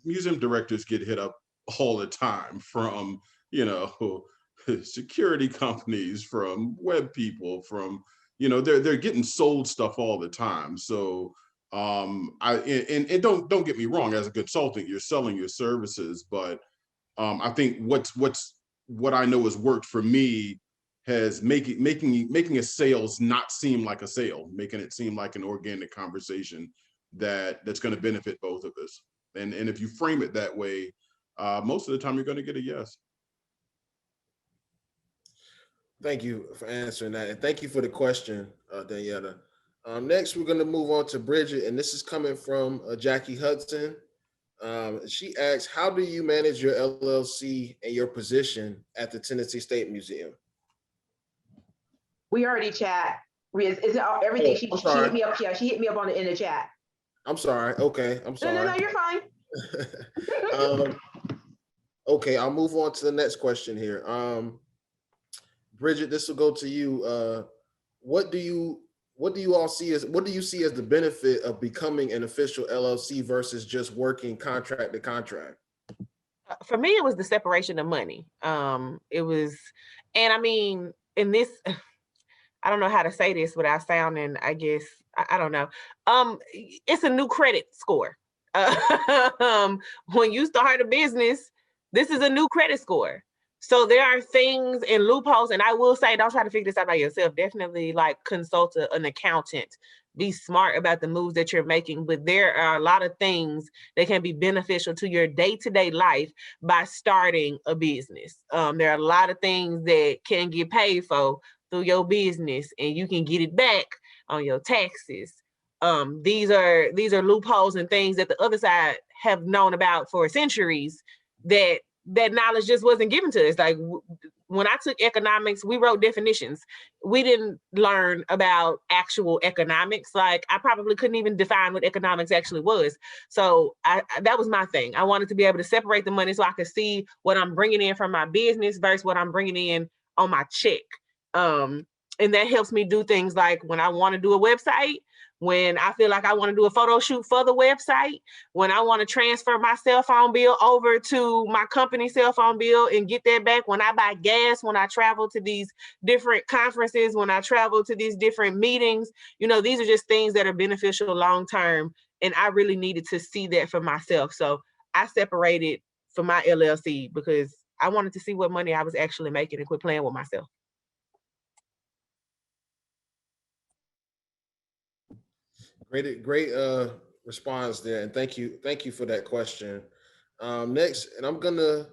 museum directors get hit up all the time from, security companies, from web people, from, they're getting sold stuff all the time. So and don't get me wrong, as a consultant, you're selling your services, but I think what I know has worked for me has making a sales not seem like a sale, making it seem like an organic conversation that's going to benefit both of us. And if you frame it that way, most of the time you're going to get a yes. Thank you for answering that, and thank you for the question, Daniela. Next, we're going to move on to Bridget, and this is coming from Jackie Hudson. She asks, how do you manage your LLC and your position at the Tennessee State Museum? We already chat. Is everything? She hit me up. Yeah, she hit me up in the chat. I'm sorry. Okay, I'm sorry. No, you're fine. Okay, I'll move on to the next question here. Bridget, this will go to you. What do you see as the benefit of becoming an official LLC versus just working contract to contract? For me, it was the separation of money. It was, and I mean, in this, I don't know how to say this without sounding, I guess, I don't know. It's a new credit score. When you start a business, this is a new credit score. So there are things and loopholes, and I will say, don't try to figure this out by yourself. Definitely consult an accountant. Be smart about the moves that you're making, but there are a lot of things that can be beneficial to your day-to-day life by starting a business. There are a lot of things that can get paid for through your business, and you can get it back on your taxes. These are loopholes and things that the other side have known about for centuries that knowledge just wasn't given to us. Like when I took economics, we wrote definitions. We didn't learn about actual economics. Like I probably couldn't even define what economics actually was. So that was my thing. I wanted to be able to separate the money so I could see what I'm bringing in from my business versus what I'm bringing in on my check. And that helps me do things like when I want to do a website, when I feel like I want to do a photo shoot for the website, when I want to transfer my cell phone bill over to my company cell phone bill and get that back, when I buy gas, when I travel to these different conferences, when I travel to these different meetings, these are just things that are beneficial long-term. And I really needed to see that for myself. So I separated from my LLC because I wanted to see what money I was actually making and quit playing with myself. Great response there, and thank you for that question. Next, and I'm gonna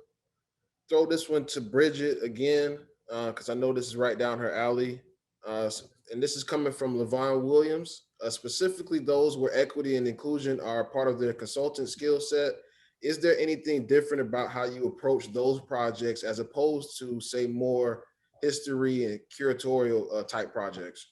throw this one to Bridget again because I know this is right down her alley, and this is coming from Levon Williams. Specifically, those where equity and inclusion are part of their consultant skill set. Is there anything different about how you approach those projects as opposed to, say, more history and curatorial type projects?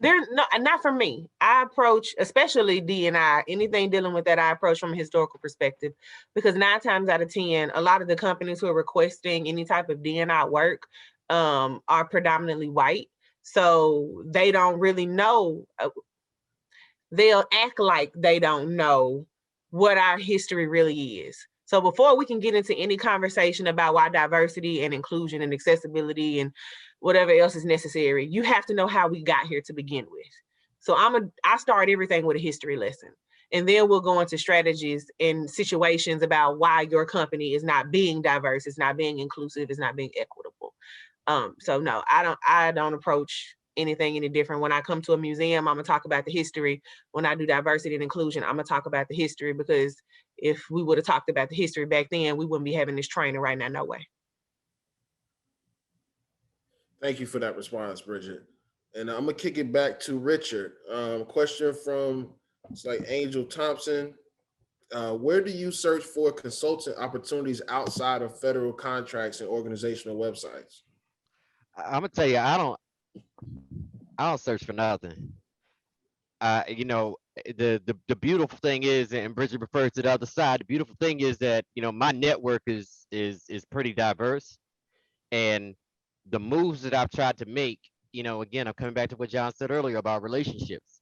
They're not for me. I approach, especially D&I, anything dealing with that, I approach from a historical perspective, because 9 times out of 10, a lot of the companies who are requesting any type of D&I work are predominantly white. So they don't really know. They'll act like they don't know what our history really is. So before we can get into any conversation about why diversity and inclusion and accessibility and whatever else is necessary, you have to know how we got here to begin with. So I start everything with a history lesson. And then we'll go into strategies and situations about why your company is not being diverse, it's not being inclusive, it's not being equitable. So no, I don't approach anything any different. When I come to a museum, I'm gonna talk about the history. When I do diversity and inclusion, I'm gonna talk about the history, because if we would have talked about the history back then, we wouldn't be having this training right now, no way. Thank you for that response, Bridget. And I'm gonna kick it back to Richard. Question from, it's like Angel Thompson. Where do you search for consultant opportunities outside of federal contracts and organizational websites? I'm gonna tell you, I don't search for nothing. The beautiful thing is, and Bridget refers to the other side, the beautiful thing is that, my network is pretty diverse, and the moves that I've tried to make, again, I'm coming back to what John said earlier about relationships.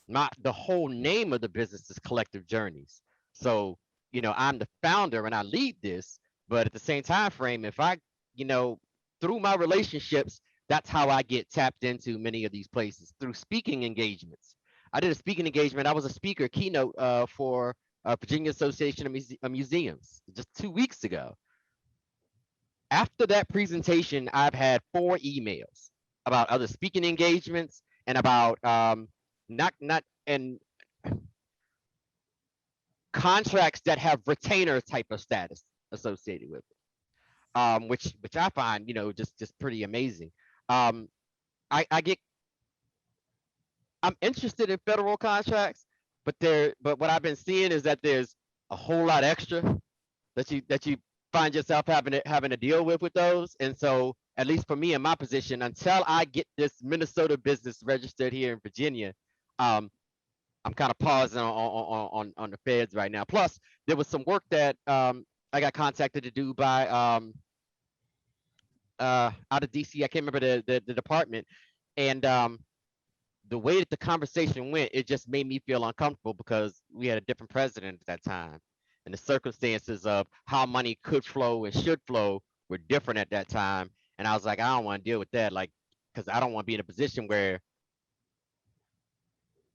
the whole name of the business is Collective Journeys. So, I'm the founder and I lead this, but at the same time frame, if I, through my relationships, that's how I get tapped into many of these places through speaking engagements. I did a speaking engagement. I was a speaker keynote for Virginia Association of Museums just 2 weeks ago. After that presentation, I've had 4 emails about other speaking engagements and about not and contracts that have retainer type of status associated with it, which I find just pretty amazing. Um, I'm interested in federal contracts, but what I've been seeing is that there's a whole lot extra that you find yourself having to deal with those. And so, at least for me in my position, until I get this Minnesota business registered here in Virginia, um, I'm kind of pausing on the feds right now. Plus, there was some work that I got contacted to do by out of DC. I can't remember the department, and the way that the conversation went, it just made me feel uncomfortable because we had a different president at that time, and the circumstances of how money could flow and should flow were different at that time. And I was like, I don't want to deal with that, like, because I don't want to be in a position where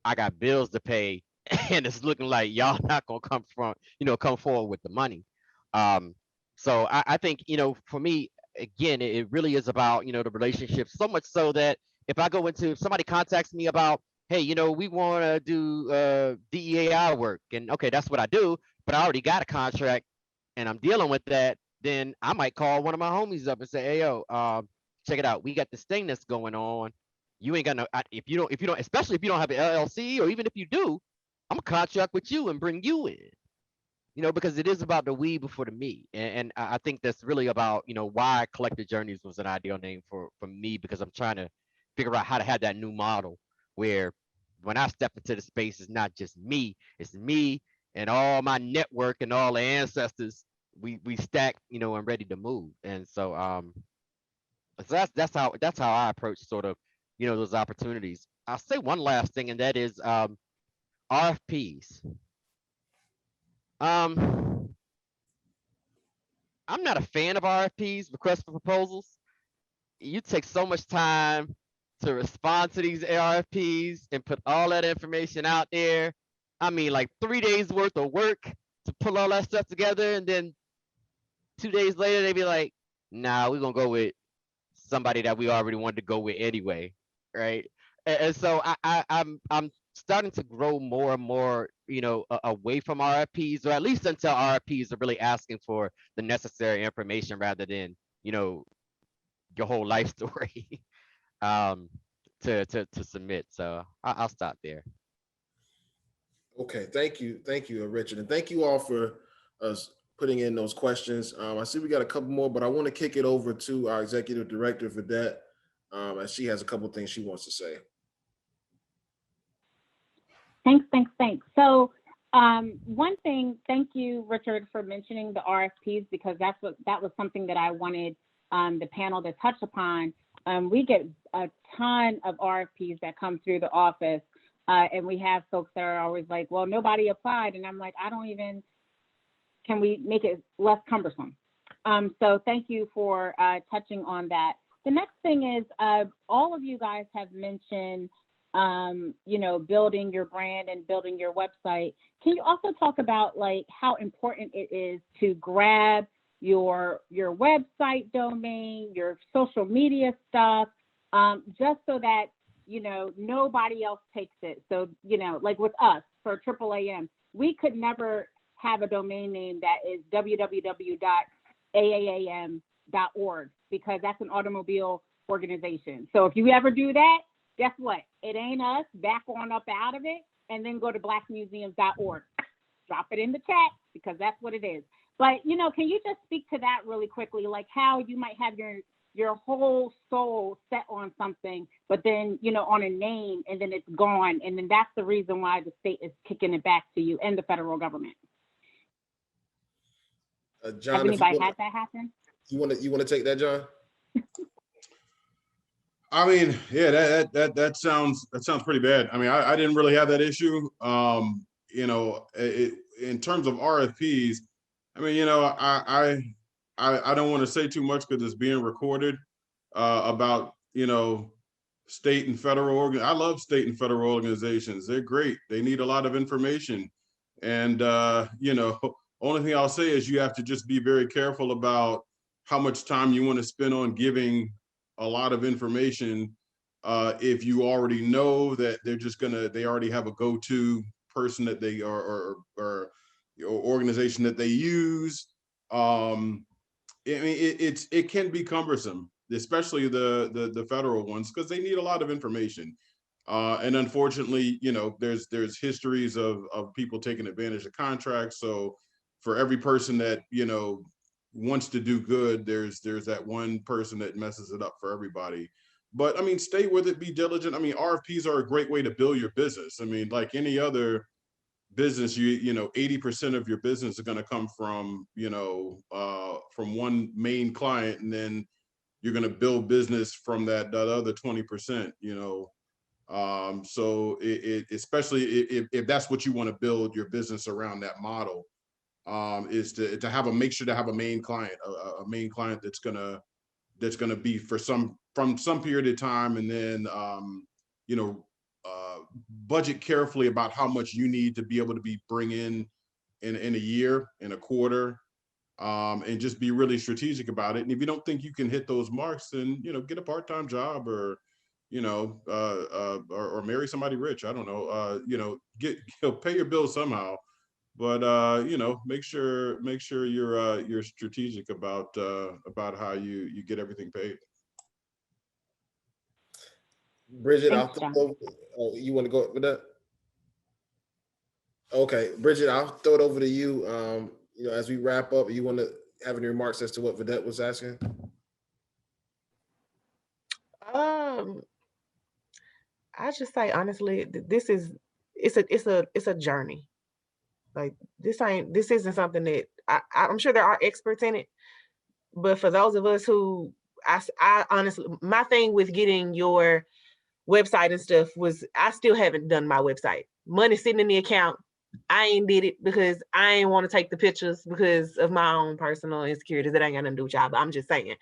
I got bills to pay, and it's looking like y'all not gonna come forward with the money. Um, so I think for me, again, it really is about the relationship. So much so that if somebody contacts me about, hey, we want to do DEAI work, and okay, that's what I do, but I already got a contract and I'm dealing with that, then I might call one of my homies up and say, hey, yo, check it out. We got this thing that's going on. You ain't got no, if you don't, especially if you don't have an LLC, or even if you do, I'm gonna contract with you and bring you in, because it is about the we before the me. And I think that's really about, why Collective Journeys was an ideal name for me, because I'm trying to figure out how to have that new model where when I step into the space, it's not just me, it's me and all my network and all the ancestors. We stack, and ready to move. And so that's how I approach sort of, those opportunities. I'll say one last thing, and that is RFPs. Um, I'm not a fan of RFPs, requests for proposals. You take so much time to respond to these RFPs and put all that information out there. I mean, like 3 days worth of work to pull all that stuff together, and then 2 days later they be like, "Nah, we're gonna go with somebody that we already wanted to go with anyway," right? And so I'm starting to grow more and more, away from RFPs, or at least until RFPs are really asking for the necessary information rather than your whole life story um, to submit. So I'll stop there. Okay, thank you, Richard, and thank you all for us putting in those questions. I see we got a couple more, but I want to kick it over to our executive director, Vedette, as she has a couple of things she wants to say. Thanks. So one thing, thank you, Richard, for mentioning the RFPs, because that was something that I wanted the panel to touch upon. We get a ton of RFPs that come through the office, and we have folks that are always like, well, nobody applied. And I'm like, can we make it less cumbersome? So thank you for touching on that. The next thing is, all of you guys have mentioned, building your brand and building your website. Can you also talk about like how important it is to grab your website domain, your social media stuff, just so that, nobody else takes it. So, like with us for AAAM, we could never have a domain name that is www.AAAM.org, because that's an automobile organization. So if you ever do that, guess what? It ain't us. Back on up out of it, and then go to blackmuseums.org. Drop it in the chat, because that's what it is. But, can you just speak to that really quickly, like how you might have your whole soul set on something, but then, on a name, and then it's gone. And then that's the reason why the state is kicking it back to you and the federal government. John, has anybody had that happen? You want to take that, John? I mean, yeah, that sounds pretty bad. I mean, I didn't really have that issue. You know, in terms of RFPs, I mean, you know, I don't want to say too much because it's being recorded about, you know, state and federal I love state and federal organizations. They're great. They need a lot of information, and you know, only thing I'll say is you have to just be very careful about how much time you want to spend on giving a lot of information if you already know that they already have a go-to person that they or organization that they use. I mean, it can be cumbersome, especially the federal ones, because they need a lot of information. And unfortunately, you know, there's histories of people taking advantage of contracts. So for every person that, you know, wants to do good, there's that one person that messes it up for everybody. But I mean, stay with it, be diligent. I mean, RFPs are a great way to build your business. I mean, like any other business, you know, 80% of your business is going to come from, you know, from one main client, and then you're going to build business from that other 20%, you know. So especially if that's what you want to build your business around, that model is to have make sure to have a main client, a main client that's gonna be from some period of time, and then you know, budget carefully about how much you need to be able to bring in a year, in a quarter, and just be really strategic about it. And if you don't think you can hit those marks, then, you know, get a part-time job, or, you know, or marry somebody rich. I don't know, you know, pay your bills somehow. But you know, make sure you're strategic about how you get everything paid. Bridget, Thanks, John. oh, you want to go with that? Okay, Bridget, I'll throw it over to you. You know, as we wrap up, you want to have any remarks as to what Vedette was asking? Um, I just say honestly, this is it's a journey. Like this isn't something that I'm sure there are experts in it, but for those of us who I honestly, my thing with getting your website and stuff was I still haven't done my website. Money sitting in the account. I ain't did it because I ain't want to take the pictures because of my own personal insecurities. That ain't got nothing to do with y'all, but I'm just saying.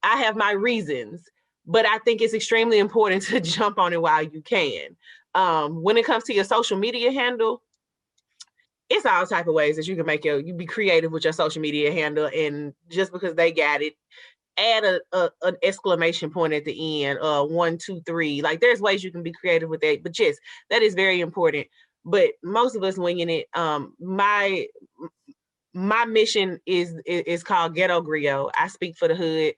I have my reasons, but I think it's extremely important to jump on it while you can. When it comes to your social media handle, it's all type of ways that you can make you be creative with your social media handle, and just because they got it, add an exclamation point at the end, 1, 2, 3. Like there's ways you can be creative with that, but yes, that is very important. But most of us winging it. My mission is called Ghetto Griot. I speak for the hood.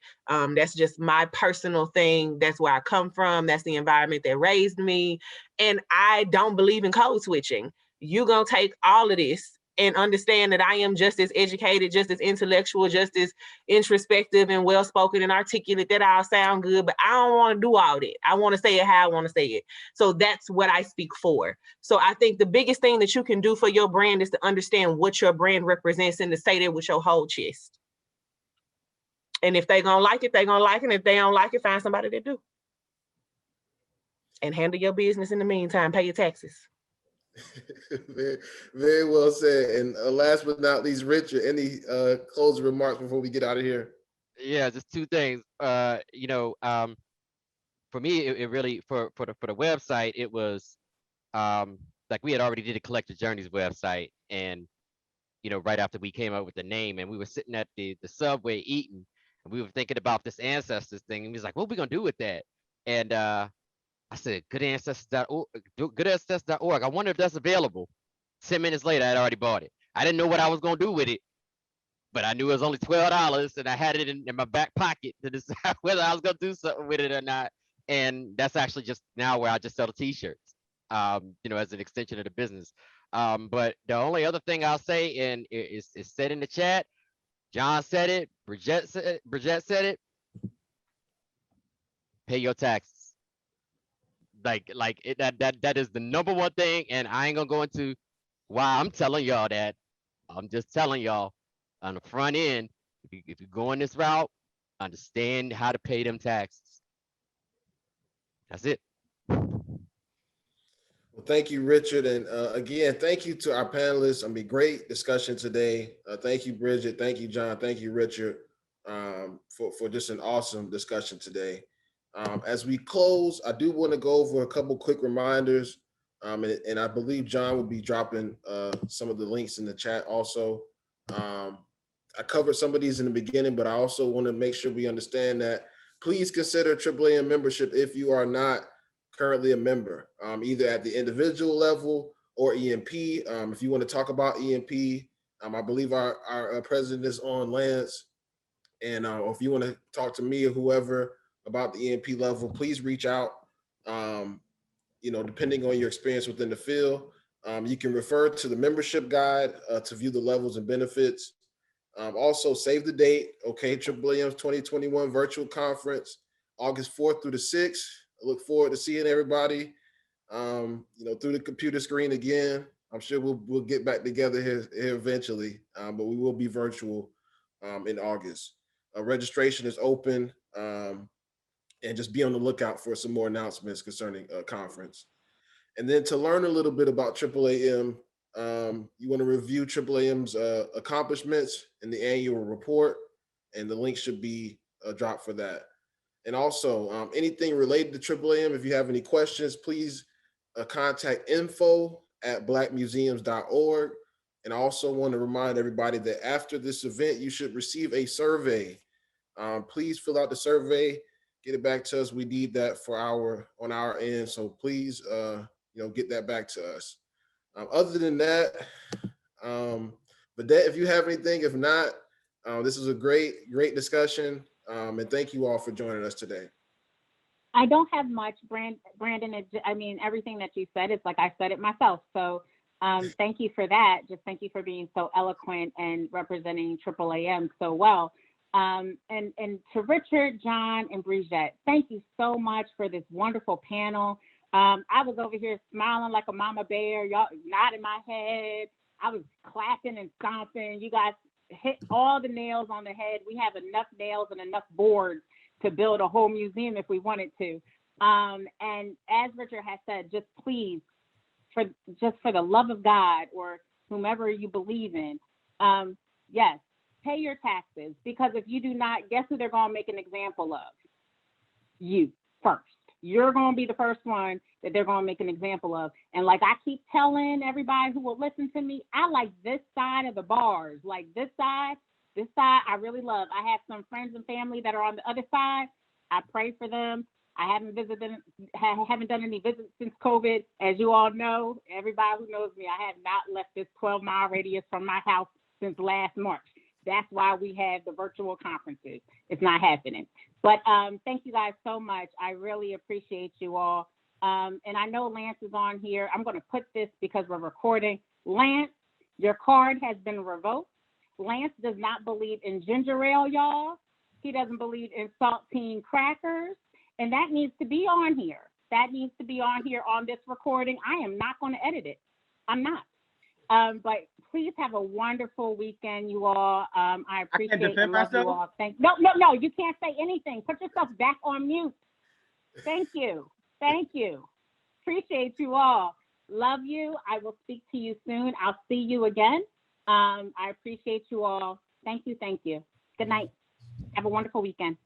That's just my personal thing. That's where I come from. That's the environment that raised me. And I don't believe in code switching. You're going to take all of this and understand that I am just as educated, just as intellectual, just as introspective and well-spoken and articulate. That all sound good, but I don't want to do all that. I want to say it how I want to say it. So that's what I speak for. So I think the biggest thing that you can do for your brand is to understand what your brand represents and to say that with your whole chest. And if they're going to like it, they're going to like it. And if they don't like it, find somebody that do. And handle your business in the meantime. Pay your taxes. very, very well said. And last but not least, Richard, any closing remarks before we get out of here? Yeah, just two things. You know, for me, it really for the website, it was like we had already did a Collective Journeys website, and you know, right after we came up with the name, and we were sitting at the subway eating, and we were thinking about this ancestors thing, and we was like, what are we gonna do with that? And I said, goodancestors.org, goodancestors.org. I wonder if that's available. 10 minutes later, I had already bought it. I didn't know what I was gonna do with it, but I knew it was only $12, and I had it in my back pocket to decide whether I was gonna do something with it or not. And that's actually just now where I just sell the t-shirts, you know, as an extension of the business. But the only other thing I'll say, and it's said in the chat, John said it, Bridget said it, pay your taxes. That is the number one thing, and I ain't gonna go into why I'm telling y'all that. I'm just telling y'all on the front end, if you're going this route, understand how to pay them taxes. That's it. Well, thank you, Richard. And again, thank you to our panelists. I mean, great discussion today. Thank you, Bridget. Thank you, John. Thank you, Richard, for just an awesome discussion today. As we close, I do want to go over a couple quick reminders. And I believe John will be dropping some of the links in the chat also. I covered some of these in the beginning, but I also want to make sure we understand that please consider AAAM membership if you are not currently a member, either at the individual level or EMP. If you want to talk about EMP, I believe our president is on, Lance. And if you want to talk to me or whoever about the EMP level, please reach out. Depending on your experience within the field, you can refer to the membership guide to view the levels and benefits. Also, save the date, okay? AAAM's 2021 virtual conference, August 4th through the 6th. I look forward to seeing everybody, through the computer screen again. I'm sure we'll get back together here eventually, but we will be virtual in August. Registration is open, and just be on the lookout for some more announcements concerning conference. And then to learn a little bit about AAAM, you want to review AAAM's accomplishments in the annual report, and the link should be dropped for that. And also, anything related to AAAM, if you have any questions, please contact info@blackmuseums.org. And I also want to remind everybody that after this event, you should receive a survey. Please fill out the survey, get it back to us. We need that on our end. So please, get that back to us. Other than that, if you have anything, if not, this is a great discussion. And thank you all for joining us today. I don't have much, Brandon. Everything that you said, it's like I said it myself. So thank you for that. Just thank you for being so eloquent and representing AAAM so well. And to Richard, John, and Bridget, thank you so much for this wonderful panel. I was over here smiling like a mama bear, y'all nodding my head. I was clapping and stomping. You guys hit all the nails on the head. We have enough nails and enough boards to build a whole museum if we wanted to. And as Richard has said, just please, for the love of God or whomever you believe in, yes, pay your taxes, because if you do not, guess who they're going to make an example of? You first. You're going to be the first one that they're going to make an example of. And like I keep telling everybody who will listen to me, I like this side of the bars. Like this side I really love. I have some friends and family that are on the other side. I pray for them. I haven't done any visits since COVID. As you all know, everybody who knows me, I have not left this 12-mile radius from my house since last March. That's why we have the virtual conferences. It's not happening. But thank you guys so much. I really appreciate you all. And I know Lance is on here. I'm going to put this because we're recording. Lance, your card has been revoked. Lance does not believe in ginger ale, y'all. He doesn't believe in saltine crackers. And that needs to be on here. That needs to be on here on this recording. I am not going to edit it. I'm not. But please have a wonderful weekend, you all. I appreciate and love you all. No, you can't say anything. Put yourself back on mute. Thank you. Appreciate you all. Love you. I will speak to you soon. I'll see you again. I appreciate you all. Thank you. Good night. Have a wonderful weekend.